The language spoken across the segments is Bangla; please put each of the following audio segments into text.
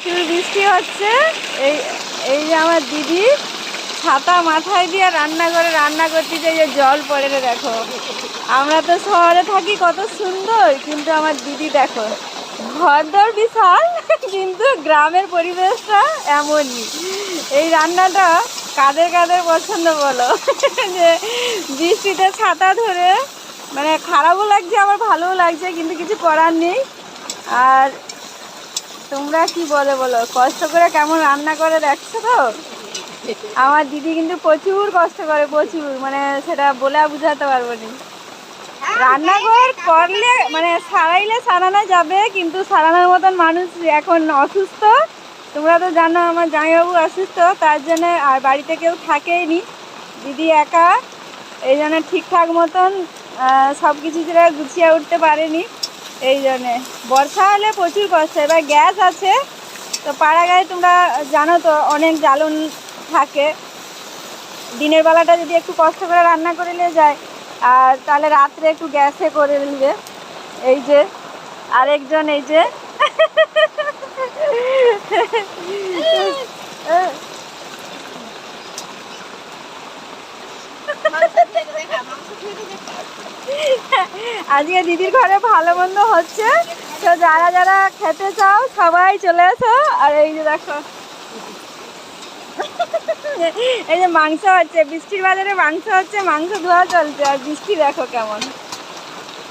প্রচুর বৃষ্টি হচ্ছে। এই এই যে আমার দিদি ছাতা মাথায় দিয়ে রান্নাঘরে রান্না করতেছে, যে জল পড়ে রে দেখো। আমরা তো শহরে থাকি কত সুন্দর, কিন্তু আমার দিদি দেখো ঘরদোর বিশাল কিন্তু গ্রামের পরিবেশটা এমনই। এই রান্নাটা কাদের কাদের পছন্দ বলো? যে বৃষ্টিতে ছাতা ধরে, মানে খারাপও লাগছে আবার ভালোও লাগছে, কিন্তু কিছু করার নেই। আর তোমরা কি বলো বলো, কষ্ট করে কেমন রান্না করে দেখছো তো। আমার দিদি কিন্তু প্রচুর কষ্ট করে, প্রচুর, মানে সেটা বলে বুঝাতে পারবো না। রান্নাঘর করলে মানে সারাইলে সারানো যাবে, কিন্তু সারানোর মতন মানুষ এখন অসুস্থ। তোমরা তো জানো আমার জামাইবাবু অসুস্থ, তার জন্য আর বাড়িতে কেউ থাকেই নি, দিদি একা। এই জন্য ঠিকঠাক মতন সব কিছু যেটা গুছিয়ে উঠতে পারেনি। এই জন্যে বর্ষা হলে প্রচুর কষ্ট। এবার গ্যাস আছে তো পাড়া গায়ে তোমরা জানো তো অনেক জ্বালন থাকে। দিনের বেলাটা যদি একটু কষ্ট করে রান্না করে নিয়ে যায়, আর তাহলে রাত্রে একটু গ্যাসে করে নিবে। এই যে আরেকজন, এই যে আজকে দিদির ঘরে ভালো মন্দ হচ্ছে, তো যারা যারা খেতে চাও সবাই চলে আসো। আর এই যে দেখো এই যে মাংস হচ্ছে, বৃষ্টির বাজারে মাংস হচ্ছে, মাংস ধোয়া চলছে। আর বৃষ্টি দেখো কেমন,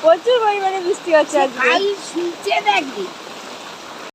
প্রচুর পরিমাণে বৃষ্টি হচ্ছে আজকে। শুনছে দেখবি।